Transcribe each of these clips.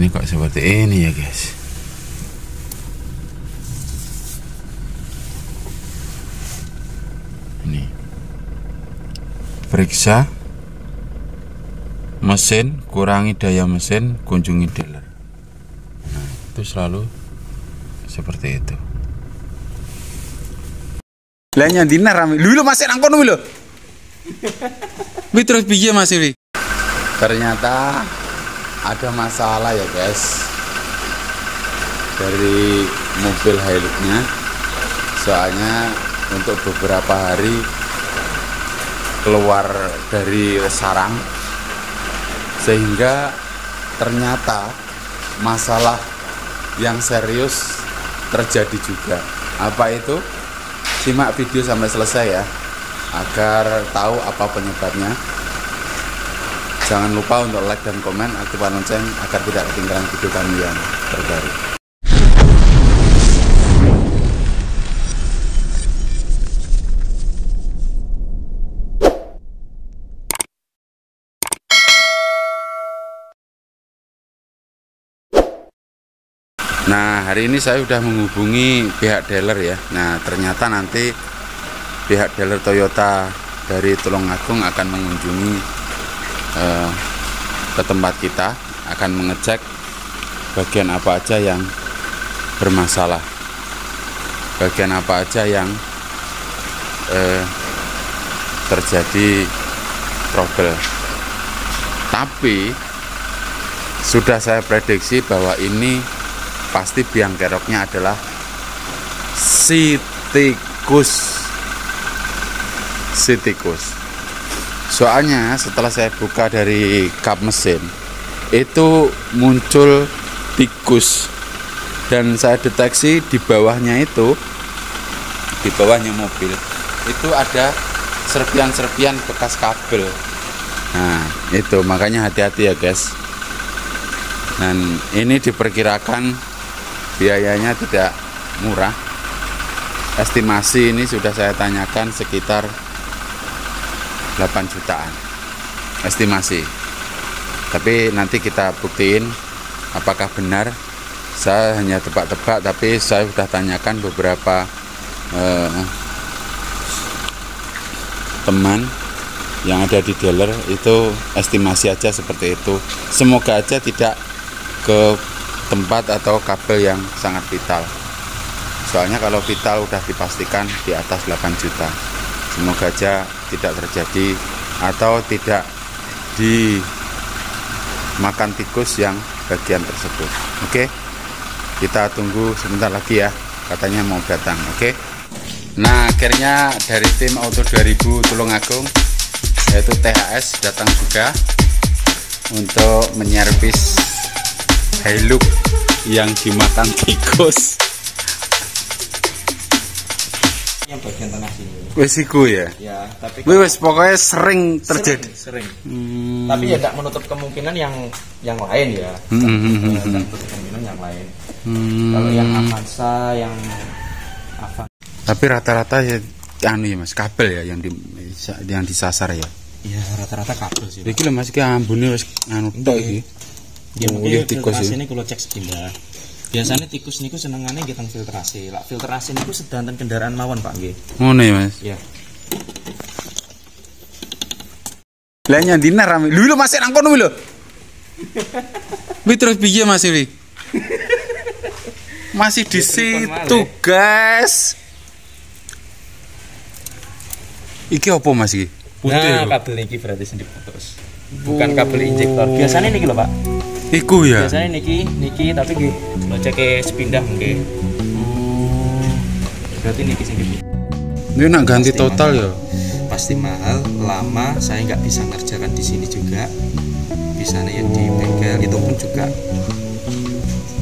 ini kok seperti ini ya guys. Ini periksa mesin, kurangi daya mesin, kunjungi dealer. Nah, itu selalu seperti itu. Lah nyandina rame. Lu masih nang kono lho. Wi terus piye Mas Wi? Ternyata ada masalah ya guys dari mobil Hilux-nya. Soalnya untuk beberapa hari keluar dari sarang, sehingga ternyata masalah yang serius terjadi juga. Apa itu? Simak video sampai selesai ya, agar tahu apa penyebabnya. Jangan lupa untuk like dan komen, aktifkan lonceng agar tidak ketinggalan video kami yang terbaru. Nah, hari ini saya sudah menghubungi pihak dealer ya. Nah, ternyata nanti pihak dealer Toyota dari Tulungagung akan mengunjungi ke tempat kita, akan mengecek bagian apa aja yang bermasalah, bagian apa aja yang terjadi trouble. Tapi sudah saya prediksi bahwa ini pasti biang keroknya adalah si tikus. Soalnya setelah saya buka dari kap mesin itu muncul tikus, dan saya deteksi di bawahnya itu, di bawahnya mobil itu ada serpian-serpian bekas kabel. Nah itu makanya hati-hati ya guys. Dan ini diperkirakan biayanya tidak murah. Estimasi ini sudah saya tanyakan sekitar 8 jutaan estimasi. Tapi nanti kita buktiin apakah benar. Saya hanya tebak-tebak, tapi saya sudah tanyakan beberapa teman yang ada di dealer, itu estimasi aja seperti itu. Semoga aja tidak ke tempat atau kabel yang sangat vital. Soalnya kalau vital udah dipastikan di atas 8 juta. Semoga aja tidak terjadi atau tidak dimakan tikus yang bagian tersebut. Oke, kita tunggu sebentar lagi ya, katanya mau datang. Oke. Nah, akhirnya dari tim Auto 2000 Tulungagung, yaitu THS, datang juga untuk menyervis Hilux yang dimakan tikus. Yang bagian tengah sini. Wes iku ya. Ya, tapi wes pokoknya sering terjadi. Sering. Tapi ya tidak menutup kemungkinan yang lain ya. Tidak menutup kemungkinan yang lain. Kalau yang Avanza, yang Tapi rata-rata ya anu ya Mas, kabel ya yang disasar ya. Iya, rata-rata kabel sih. Iki lho Mas, iki ambune wis anu tok iki. Ya mungkin filtrasi ini kalau cek sepindah. Biasanya tikus niku senengane nggih teng filtrasi. Lah filtrasi niku sedanten kendaraan mawon Pak nggih. Ngono ya Mas. Iya. Lah nyandina rame. Lho masih nang kono lho. Wi terus piye Mas iki? Masih di situ, guys. Iki apa Mas iki? Putih. Nah, kabel niki berarti sing diputus. Bukan kabel injektor. Biasanya niki lho, Pak. Iku ya. Biasanya niki tapi nggih lo cek sepindah nggih. Berarti niki sing diputus. Ini nak ganti pasti total mahal. Ya. Pasti mahal, lama, saya nggak bisa ngerjakan di sini juga. Bisanya yang di bengkel itu pun juga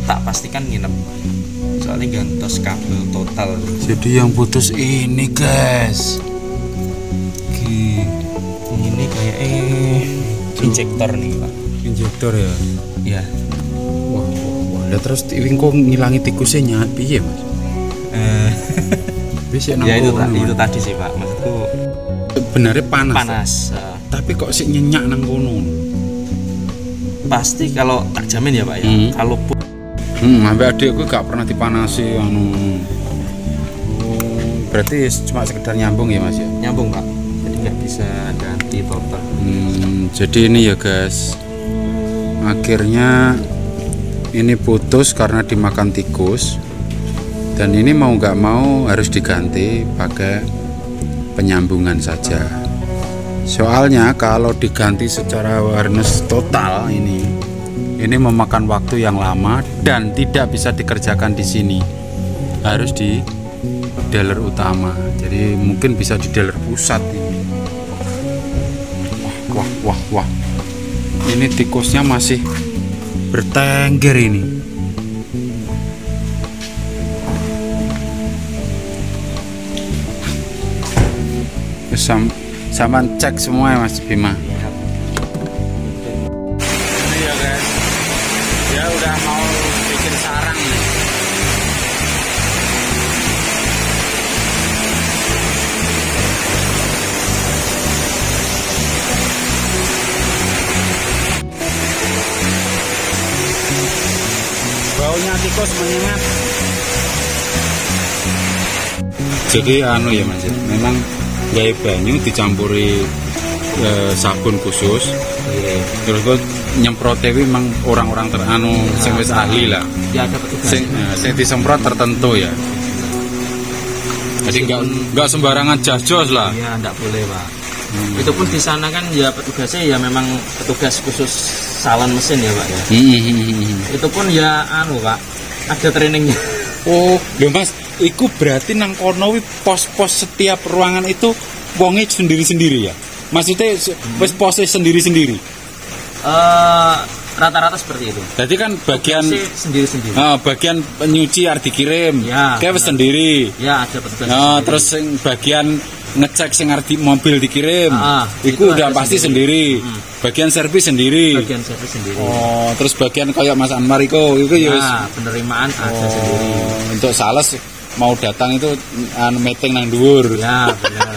tak pastikan nginep. Soalnya gantos kabel total. Jadi yang putus ini, guys. Ini kayak injektor nih Pak. Injektor ya. Ya. Wah. Lah terus ini kok ngilangi tikusnya piye Mas? Ya itu tadi sih Pak. Maksudku sebenarnya panas. Panas. Tapi kok sih nyenyak nang kono. Pas pasti kalau tak jamin ya Pak ya. Kalau sampai adikku gak pernah dipanasi berarti cuma sekedar nyambung ya Mas ya? Nyambung Pak, jadi nggak bisa ganti total. Jadi ini ya guys, akhirnya ini putus karena dimakan tikus, dan ini mau nggak mau harus diganti pakai penyambungan saja. Soalnya kalau diganti secara harness total ini memakan waktu yang lama dan tidak bisa dikerjakan di sini, harus di dealer utama. Jadi mungkin bisa di dealer pusat ini. Wah. Ini tikusnya masih bertengger ini. Sama cek semua ya Mas Bima. Ini ya guys, dia udah mau bikin sarang nih. Baunya tikus menyengat. Jadi anu ya Mas, memang gaya banyu dicampuri sabun khusus. Terus gue nyemprotnya memang orang-orang sing wis ahli lah. Ya ada petugas. Sing disemprot tertentu ya. Jadi nggak sembarangan jos lah. Iya, enggak boleh Pak. Itu pun di sana kan ya petugasnya ya memang petugas khusus salon mesin ya Pak ya. Itu pun ya Pak, ada trainingnya. Oh, lho Mas, iku berarti nang kono pos-pos setiap ruangan itu wonge sendiri-sendiri ya? Maksudnya wis posnya sendiri-sendiri? Rata-rata seperti itu. Jadi kan bagian sendiri-sendiri. Bagian penyuci harus dikirim. Ya. Kayak sendiri. Ya, ada petugas. Terus bagian ngecek sing arep mobil dikirim. Itu udah pasti sendiri. Bagian servis sendiri. Oh, terus bagian kayak Mas Anwar itu ya penerimaan ada sendiri. Untuk sales mau datang itu meeting nang dhuwur. Ya, benar.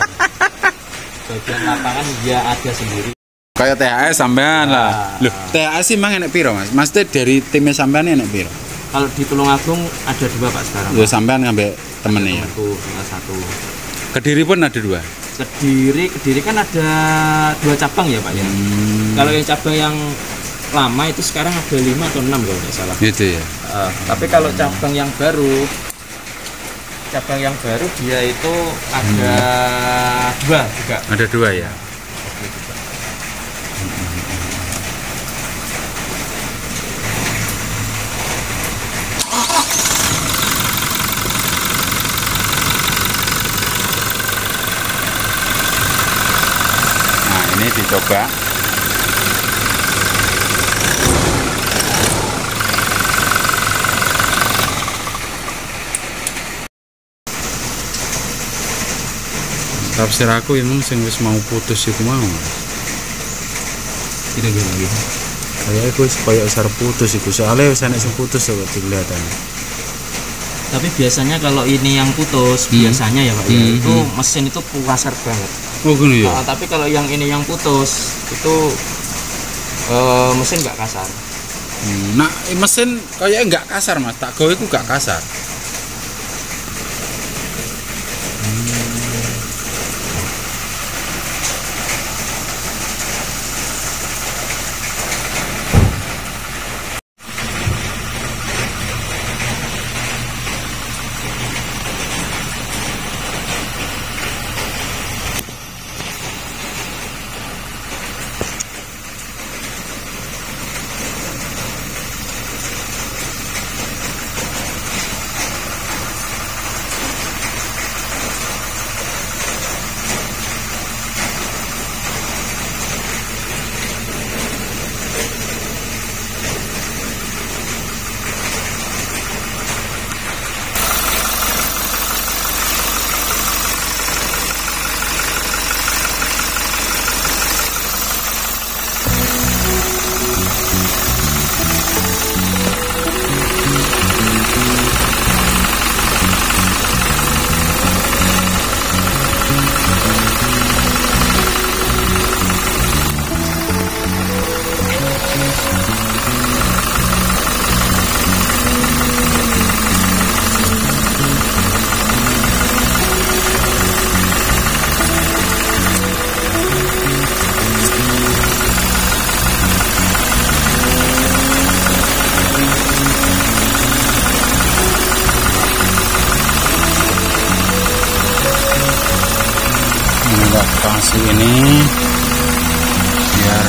Bagian lapangan ya ada sendiri. Kayak THS sampean lah. Loh, THS sih emang enek piro, Mas? Maksudnya dari timnya sampean enek piro? Kalau di Tulungagung ada 2 Pak sekarang. Ya sampean ngambil temennya ya. Satu. Kediri pun ada 2. Kediri kan ada 2 cabang ya Pak ya. Kalau yang cabang yang lama itu sekarang ada 5 atau 6 kalau nggak salah. Gitu ya. Tapi kalau cabang yang baru dia itu ada 2 juga. Ada 2 ya. Ini dicoba. Tafsir aku emang sing wis mau putus iku mau. Tidak lagi. Kayak aku koyo sar putus iku. Soalnya wis enek sing putus kok dilihat. Tapi biasanya kalau ini yang putus, biasanya ya Pak ya, itu mesin itu kasar banget. Oh gini ya. Tapi kalau yang ini yang putus itu mesin nggak kasar. Nah mesin kayak nggak kasar Mas, tak gawe itu nggak kasar. ini biar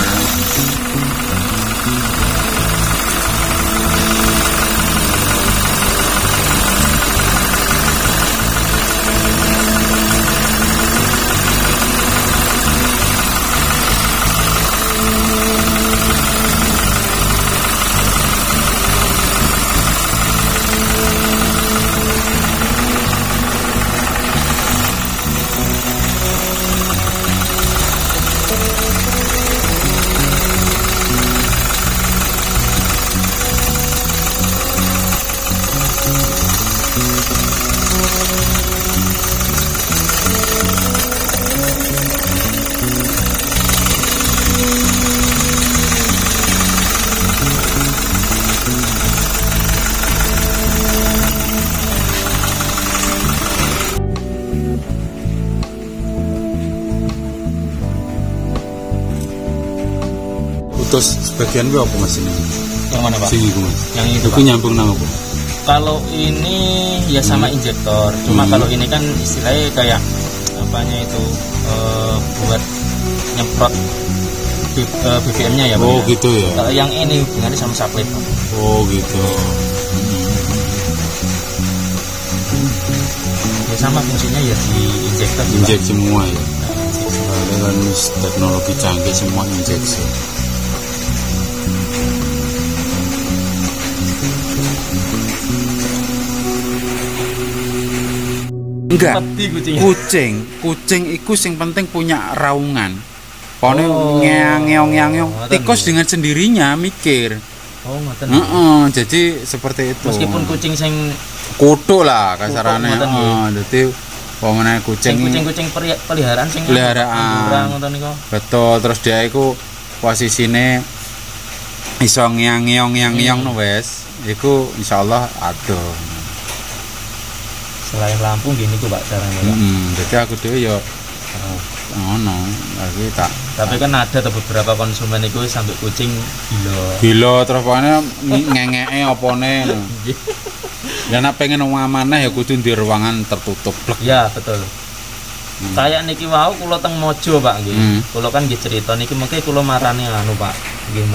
putus sebagian apa mas ini? Yang mana Pak? Sini mas. Yang itu Pak. Nyambung nama Pak. Kalau ini ya sama injektor, cuma kalau ini kan istilahnya kayak apanya itu buat nyemprot BBM-nya ya Pak. Oh gitu ya. Kalau yang ini hubungannya sama saplet Pak. Oh gitu. Ya sama fungsinya ya di injektor juga. Injek semua ya. Dengan teknologi canggih semua injeksi. Enggak. Kucing iku sing penting punya raungan. Pone ngeong. Tikus dengan sendirinya mikir. Oh, ngoten. Jadi seperti itu. Meskipun kucing sing kutuk lah kasarane. Dadi pemene kucing peliharaan sing peliharaan. Ngoten niku. Betul, terus dia iku posisine iso ngeong no wes. Iku insyaallah adoh. Selain lampu gini ku Pak caranya Pak. Jadi aku dhewe ya ngono, lagi tak. Tapi kan ada beberapa konsumen itu sampai kucing gila terus pokoknya ngengeke opone. Ya nek pengen amanah ya kudu di ruangan tertutup. Ya, betul. Kayak niki wau kula teng Mojo Pak nggih. Kula kan nggih cerita niki mengke kula marani anu Pak, nggih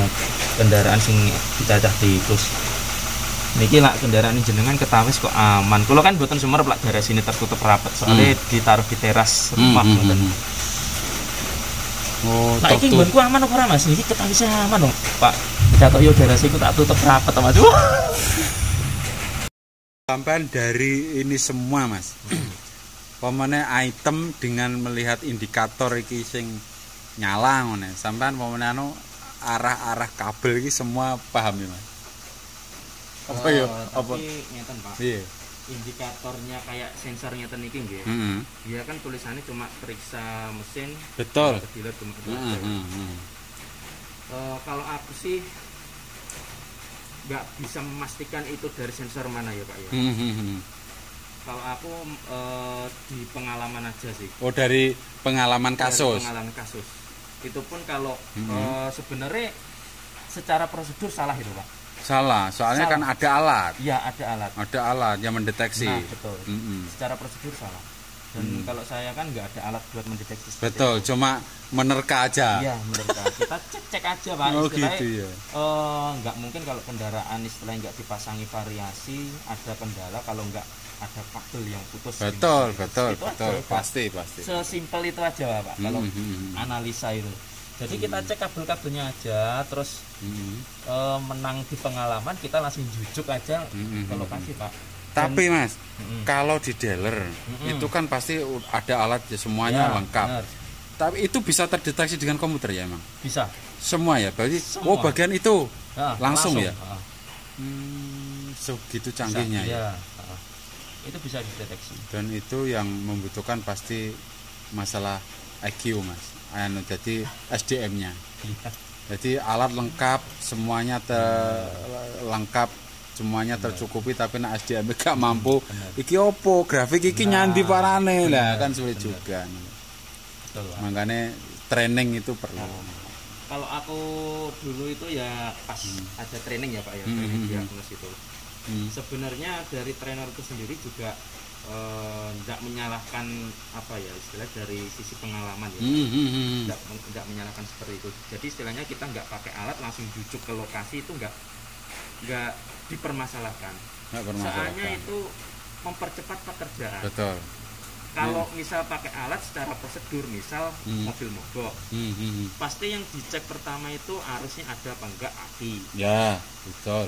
kendaraan sing dicacah tikus. Niki lak kendaraan jenengan ketawis kok aman. Kula kan mboten sumerep lak garasi ini tertutup rapat soalnya ditaruh di teras rumah ngoten. Oh, nah iki nggonku aman apa ora Mas? Niki ketawis aman dong, Pak. Catok yo garasi ku tak tutup rapat Mas. Sampai dari ini semua Mas. Pemene item dengan melihat indikator iki sing nyala ngene. Sampean pemene anu arah-arah kabel iki semua paham ya Mas? Apa ya? Apa? Ngeten Pak. Iya. Indikatornya kayak sensornya niki nggih. Dia kan tulisannya cuma periksa mesin. Betul. Kedilat cuma kalau aku sih nggak bisa memastikan itu dari sensor mana ya Pak ya. Kalau aku di pengalaman aja sih. Oh dari pengalaman kasus. Dari pengalaman kasus. Itu pun kalau sebenarnya secara prosedur salah itu Pak. Salah, soalnya kan ada alat. Iya, ada alat. Ada alat yang mendeteksi. Nah, betul. Secara prosedur salah. Dan kalau saya kan nggak ada alat buat mendeteksi. Betul, itu. Cuma menerka aja. Iya, menerka. Kita cek aja Pak. Oh gitu ya. Nggak mungkin kalau kendaraan istilahnya nggak dipasangi variasi, ada kendala kalau nggak ada kabel yang putus. Betul, betul, itu betul. Aja, pasti. Sesimpel itu aja Pak. Kalau analisa itu. Jadi kita cek kabel-kabelnya aja, terus menang di pengalaman kita langsung jujuk aja ke lokasi Pak. Tapi Mas, kalau di dealer itu kan pasti ada alat ya, semuanya lengkap. Bener. Tapi itu bisa terdeteksi dengan komputer ya emang? Bisa. Semua ya, berarti semua. Bagian itu langsung ya? Segitu canggihnya ya. Itu bisa dideteksi. Dan itu yang membutuhkan pasti masalah IQ Mas. Jadi SDM-nya. Jadi alat lengkap, semuanya lengkap, semuanya tercukupi, tapi nek SDM gak mampu. Iki opo? Grafik iki nyandi parane lah, kan sulit juga. Betul, makanya training itu perlu. Kalau aku dulu itu ya pas ada training ya Pak ya, training diagnos itu. Sebenarnya dari trainer itu sendiri juga tidak menyalahkan apa ya istilah dari sisi pengalaman ya, tidak menyalahkan seperti itu. Jadi istilahnya kita nggak pakai alat langsung jujuk ke lokasi itu nggak dipermasalahkan. Soalnya itu mempercepat pekerjaan. Betul. Kalau misal pakai alat secara prosedur, misal mobil mogok, pasti yang dicek pertama itu arusnya ada apa enggak, aki. Ya, betul.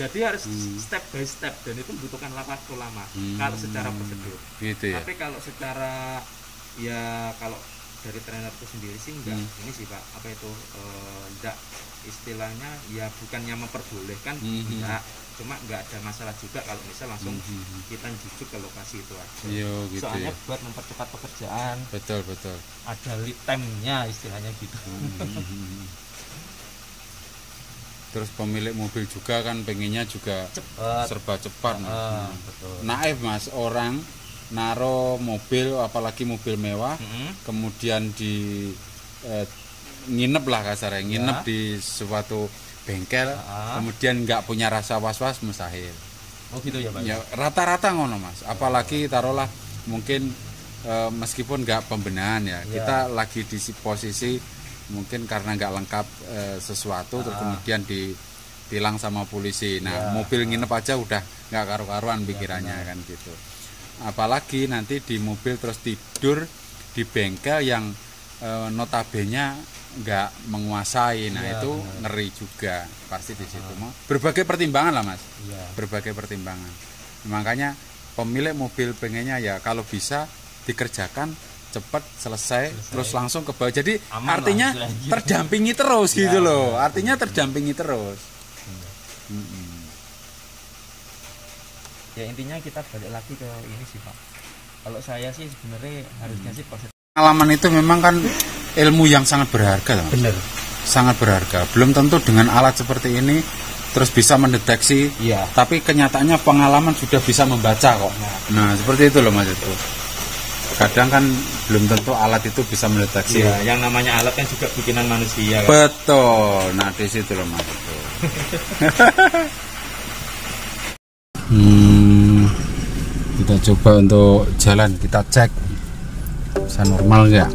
Jadi harus step by step dan itu membutuhkan waktu lama kalau secara prosedur. Gitu ya. Tapi kalau secara ya kalau dari trainerku sendiri sih enggak ini sih Pak, apa itu enggak istilahnya ya bukannya memperbolehkan, enggak. Cuma nggak ada masalah juga kalau misal langsung kita jujuk ke lokasi itu aja. Gitu soalnya ya. buat mempercepat pekerjaan. Betul. Ada lead time-nya istilahnya gitu. Terus pemilik mobil juga kan pengennya juga Cepat. serba cepat. Betul. Naif Mas, orang naro mobil apalagi mobil mewah, kemudian di nginep lah kasarnya, nginep di suatu bengkel, kemudian nggak punya rasa was-was, mustahil. Oh gitu ya Pak? Ya rata-rata ngono Mas, apalagi taruhlah mungkin meskipun nggak pembenahan ya, kita lagi di posisi mungkin karena nggak lengkap sesuatu, terus kemudian ditilang sama polisi. Nah mobil nginep aja udah nggak karu-karuan pikirannya kan gitu. Apalagi nanti di mobil terus tidur di bengkel yang notabene nggak menguasai, nah itu ngeri juga pasti di situ. Berbagai pertimbangan lah Mas, berbagai pertimbangan. Makanya pemilik mobil pengennya ya kalau bisa dikerjakan cepat selesai terus langsung ke bawah. Jadi aman artinya lah, terdampingi terus gitu loh. Artinya terdampingi terus. Ya intinya kita balik lagi ke ini sih Pak. Kalau saya sih sebenarnya harusnya sih proses pengalaman itu memang kan ilmu yang sangat berharga loh. Bener. Sangat berharga. Belum tentu dengan alat seperti ini terus bisa mendeteksi. Tapi kenyataannya pengalaman sudah bisa membaca kok. Nah seperti itu loh Mas itu. Kadang kan belum tentu alat itu bisa mendeteksi. Yang namanya alat kan juga bikinan manusia kan? Betul. Nah di situ loh Mas itu. Kita coba untuk jalan, kita cek bisa normal nggak?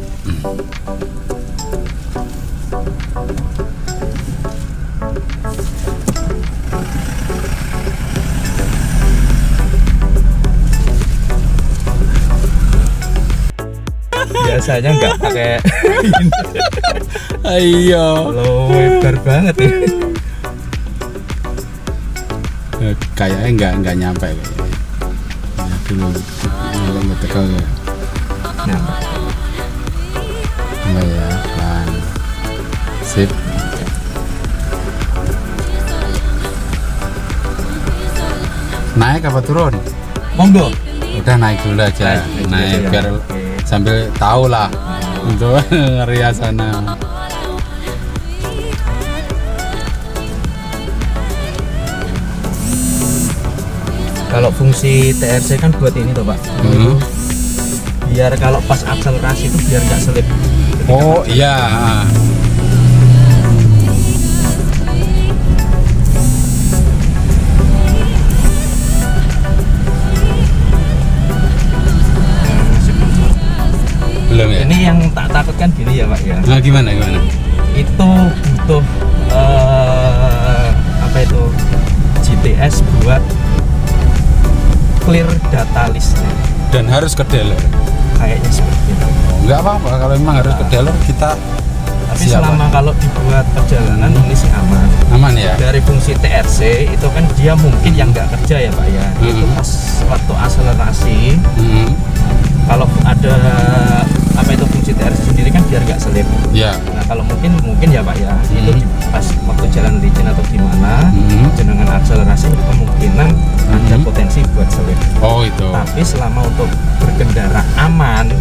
Biasanya nggak pakai Ayo. Loh, lebar banget ya. Kayaknya nggak nyampe kayaknya. Ya, dulu nggak tegal ya. Enggak ya, pelan. Sip. Naik apa turun? Monggo. Udah naik dulu aja. Naik biar sambil tahu lah untuk area sana. Kalau fungsi TRC kan buat ini toh Pak. Biar kalau pas akselerasi itu biar nggak selip. Oh iya. Belum ya? Ini yang tak takutkan gini ya Pak ya. Nah gimana? Itu butuh apa itu GPS buat clear data listnya. Dan harus ke dealer. Kayaknya seperti itu. Enggak apa-apa kalau memang harus ke dealer kita. Tapi selama kalau dibuat perjalanan ini sih aman. Aman ya. Dari fungsi TRC itu kan dia mungkin yang nggak kerja ya Pak ya. Itu pas waktu akselerasi. Kalau ada apa itu fungsi TRC sendiri kan biar nggak selip. Ya. Nah kalau mungkin ya Pak ya itu pas waktu jalan licin atau gimana dengan akselerasi kemungkinan ada potensi buat selip. Oh itu. Tapi selama untuk berkendara aman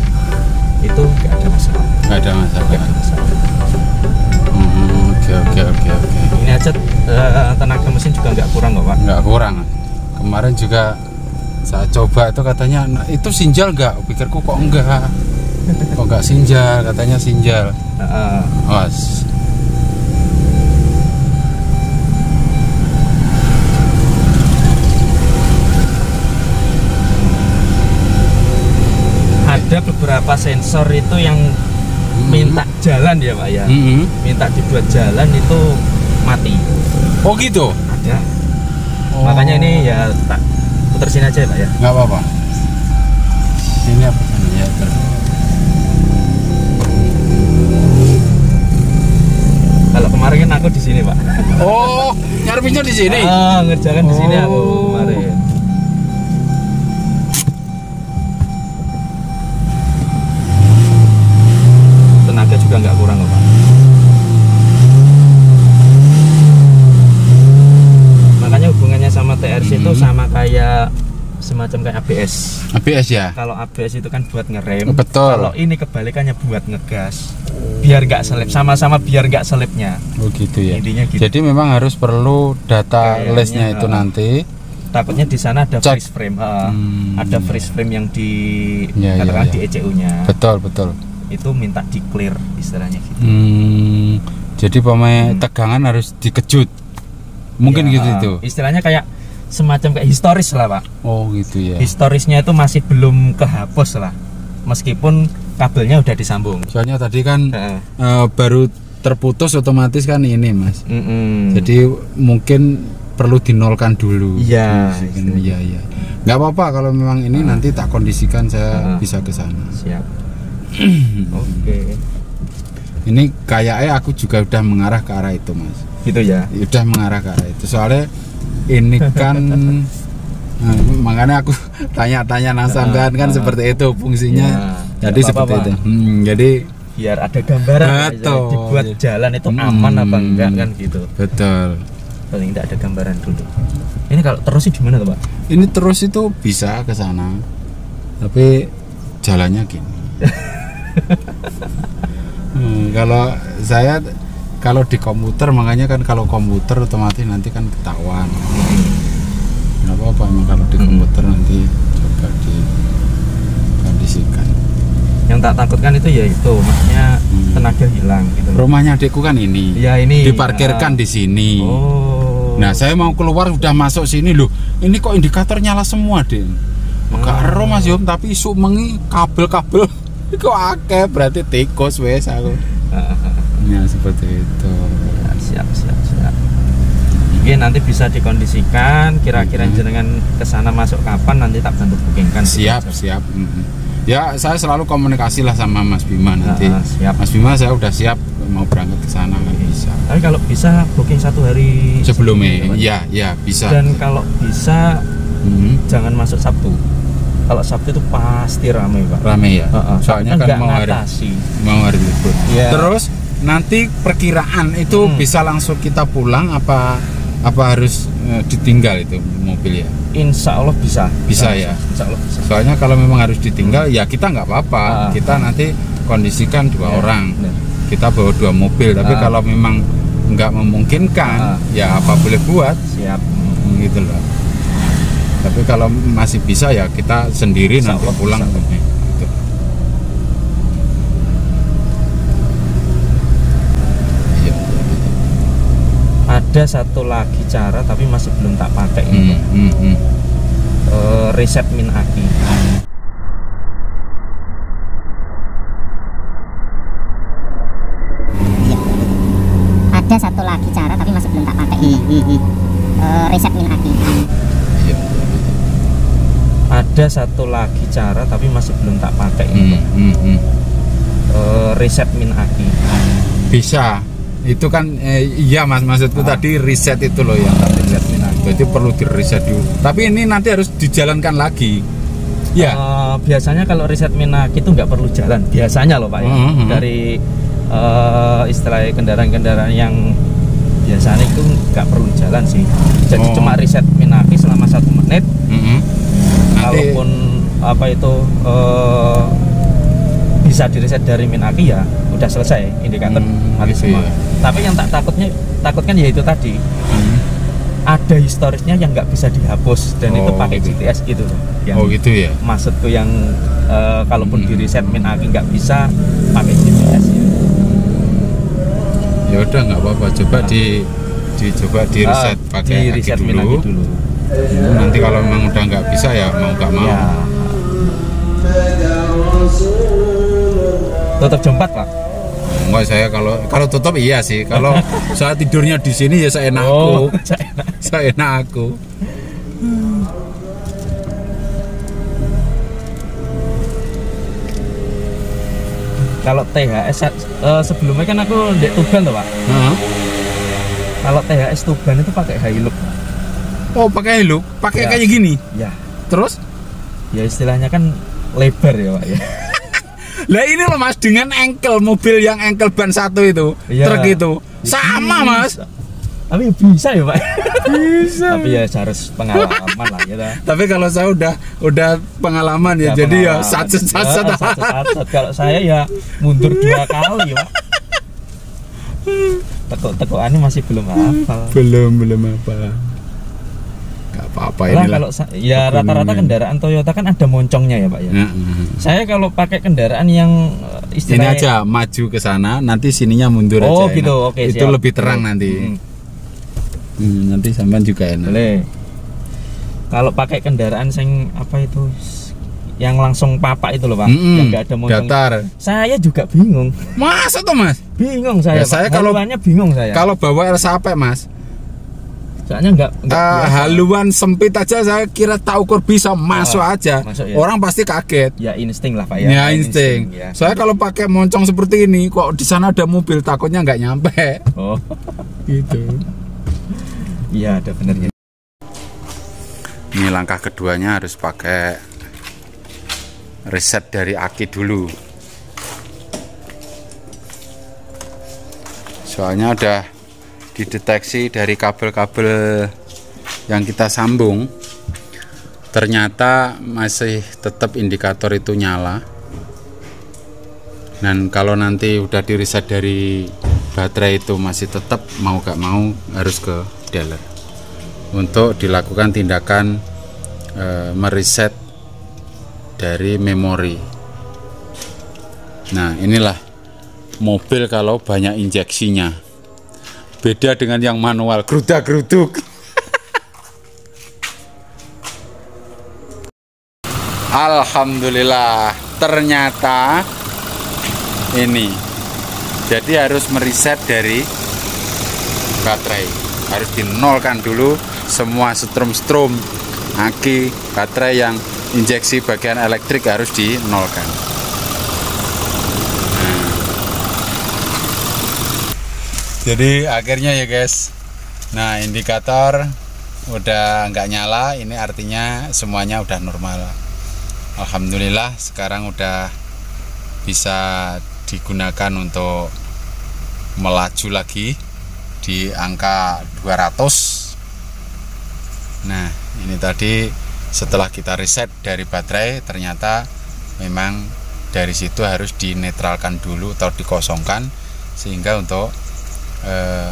itu nggak ada masalah. Nggak ada masalah. Oke. Ini aja tenaga mesin juga nggak kurang kok Pak. Nggak kurang. Kemarin juga saya coba itu katanya itu sinjal nggak? Pikirku kok enggak. Kok nggak sinjal? Katanya sinjal. Was. beberapa sensor itu yang minta jalan ya Pak ya. Minta dibuat jalan itu mati. Oh gitu? Ada. Oh. Makanya ini ya tak puter sini aja ya Pak ya. Nggak apa-apa. Ini apa ya? Kalau kemarin kan aku di sini Pak. Oh, nyarpinya di sini. Ngerjakan di sini aku kemarin. Tenaga juga nggak kurang loh Pak. Makanya hubungannya sama TRC itu sama kayak semacam kayak ABS. ABS ya? Kalau ABS itu kan buat ngerem. Betul. Kalau ini kebalikannya buat ngegas. Biar nggak selip, sama-sama biar nggak selipnya. Oh gitu ya. Intinya gitu. Jadi memang harus perlu data Kayaknya, listnya itu nanti. Takutnya di sana ada Cek. freeze frame. Ada freeze frame yang di Ya, katakan ya, di ya. ECU-nya. Betul. Itu minta di clear istilahnya gitu. Jadi pemain tegangan harus dikejut. Mungkin Ya, gitu itu. Istilahnya kayak semacam kayak historis lah Pak. Oh gitu ya. Historisnya itu masih belum kehapus lah. Meskipun kabelnya udah disambung. Soalnya tadi kan Heeh. baru terputus otomatis kan ini Mas. Mm-mm. Jadi mungkin perlu dinolkan dulu. Iya. Iya. Nggak apa-apa kalau memang ini nanti tak kondisikan saya bisa ke sana. Siap. Oke. Ini kayaknya aku juga udah mengarah ke arah itu Mas. Gitu ya. Udah mengarah ke arah itu. Soalnya ini kan makanya aku tanya-tanya nang sampean kan seperti itu fungsinya. Ya, jadi nggak seperti apa-apa, itu. Jadi biar ada gambaran Betul. dibuat jalan itu aman apa enggak kan gitu. betul. Paling tidak ada gambaran dulu. Ini kalau terus sih di mana tuh Pak? Ini terus itu bisa ke sana. Tapi jalannya gini. Kalau di komputer makanya kan kalau komputer otomatis nanti kan ketahuan. Nggak apa-apa emang kalau di komputer nanti coba dikondisikan. Yang tak takutkan itu ya itu maksudnya tenaga hilang gitu. Rumahnya adikku kan ini. Ya ini Diparkirkan di sini. Oh. Nah saya mau keluar udah masuk sini loh. Ini kok indikator nyala semua deh. Enggak ero Mas Yom tapi isu mengi kabel-kabel kok akeh berarti tikus wes aku. Ya seperti itu. Siap. Mungkin nanti bisa dikondisikan kira-kira jenengan kesana masuk kapan nanti tak bantu bookingkan. Siap. Ya saya selalu komunikasi lah sama Mas Bima nanti. Siap. Mas Bima saya udah siap mau berangkat ke sana nggak bisa. Tapi kalau bisa booking 1 hari Sebelumnya, ya bisa. Dan kalau bisa jangan masuk Sabtu. Kalau Sabtu itu pasti ramai Pak. Rame ya. Soalnya kan mau hari libur. Ya. Terus nanti perkiraan itu bisa langsung kita pulang apa harus ditinggal itu mobil ya? Insya Allah bisa. Bisa ya. Insya Allah bisa. Soalnya kalau memang harus ditinggal ya kita nggak apa-apa. Kita nanti kondisikan 2 orang. Kita bawa 2 mobil. Tapi kalau memang nggak memungkinkan, ya apa boleh buat. Siap. Gitu loh. Tapi kalau masih bisa ya kita sendiri nanti pulang. Gitu. Ada satu lagi cara tapi masih belum tak pakai ini. Reset min aki. Ada satu lagi cara tapi masih belum tak pakai ini. Reset min aki. Ada satu lagi cara tapi masih belum tak pakai ini. Reset min aki. Bisa. Itu kan iya Mas, maksudku tadi reset itu loh yang reset min aki. Jadi perlu di reset dulu. Tapi ini nanti harus dijalankan lagi. Ya. Biasanya kalau reset min aki itu nggak perlu jalan. Biasanya loh Pak ya. Dari istilah kendaraan-kendaraan yang biasanya itu nggak perlu jalan sih. Jadi cuma reset min aki selama 1 menit. Kalaupun apa itu bisa direset dari min aki ya udah selesai indikator mati semua. Ya. Tapi yang takutkan ya itu tadi ada historisnya yang nggak bisa dihapus dan itu pakai gitu. GTS gitu loh. Yang gitu ya. Maksudku yang kalaupun di reset min aki nggak bisa pakai GTS ya. Ya udah nggak apa-apa, coba coba di reset pakai di reset aki min aki dulu. Nanti kalau memang udah nggak bisa ya mau nggak mau. Ya. Tutup jam 4, Pak. Enggak, saya kalau tutup iya sih. Kalau saya tidurnya di sini ya seenak aku. Seenak aku. Kalau THS sebelumnya kan aku di Tuban tuh, Pak. Kalau THS Tuban itu pakai Hilux. Oh, pakai Hilux, pakai Ya. kayak gini. Ya. Terus? Ya istilahnya kan lebar ya, Pak ya. Lah ini loh Mas, dengan engkel mobil yang engkel ban satu itu, Iya. truk itu, sama Mas. Tapi bisa ya, Pak. Bisa. Tapi ya harus pengalaman lah ya. Tapi kalau saya udah pengalaman ya, jadi ya satset. Kalau saya ya mundur 2 kali, Pak. Tekuk-tekukannya masih belum hafal. Belum apa. Gak apa-apa Lah inilah. kalau ya rata-rata kendaraan Toyota kan ada moncongnya ya, Pak ya. Saya kalau pakai kendaraan yang Ini istilahnya aja maju ke sana, nanti sininya mundur aja. Oh gitu, enak. oke, Itu siap. lebih terang nanti. Nanti sampean juga enak. boleh. Kalau pakai kendaraan sing apa itu yang langsung papak itu loh, Pak, yang nggak ada moncong. Datar. Saya juga bingung. Masa tuh Mas? Bingung saya. Ya, saya Pak. kalau- Haluannya bingung saya. Kalau bawa L-Sape Mas, Soalnya nggak biasa. haluan sempit aja saya kira tak ukur bisa masuk aja. masuk ya. Orang pasti kaget. Ya insting lah, Pak Ya, ya. insting. Ya. Saya kalau pakai moncong seperti ini, kok di sana ada mobil, takutnya nggak nyampe. Oh. Gitu. Iya, ada benernya. Ini langkah keduanya harus pakai reset dari aki dulu. Soalnya ada dideteksi dari kabel-kabel yang kita sambung, ternyata masih tetap indikator itu nyala. Dan kalau nanti udah di reset dari baterai itu masih tetap, mau gak mau harus ke dealer untuk dilakukan tindakan mereset dari memori. Nah, inilah mobil kalau banyak injeksinya. Beda dengan yang manual, gerudak-geruduk. Alhamdulillah, ternyata ini. Jadi harus mereset dari baterai. Harus dinolkan dulu semua strom aki baterai yang injeksi bagian elektrik harus dinolkan. Jadi akhirnya ya guys, nah indikator udah nggak nyala, ini artinya semuanya udah normal. Alhamdulillah sekarang udah bisa digunakan untuk melaju lagi di angka 200. Nah ini tadi setelah kita reset dari baterai, ternyata memang dari situ harus dinetralkan dulu atau dikosongkan, sehingga untuk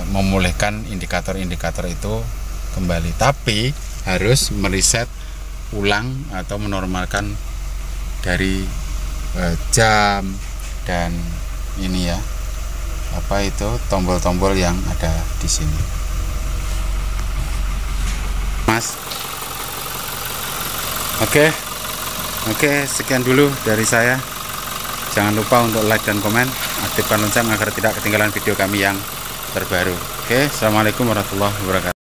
memulihkan indikator-indikator itu kembali. Tapi harus mereset ulang atau menormalkan dari jam dan ini ya, apa itu tombol-tombol yang ada di sini, Mas. Oke, sekian dulu dari saya. Jangan lupa untuk like dan komen, aktifkan lonceng agar tidak ketinggalan video kami yang terbaru. Oke, assalamualaikum warahmatullahi wabarakatuh.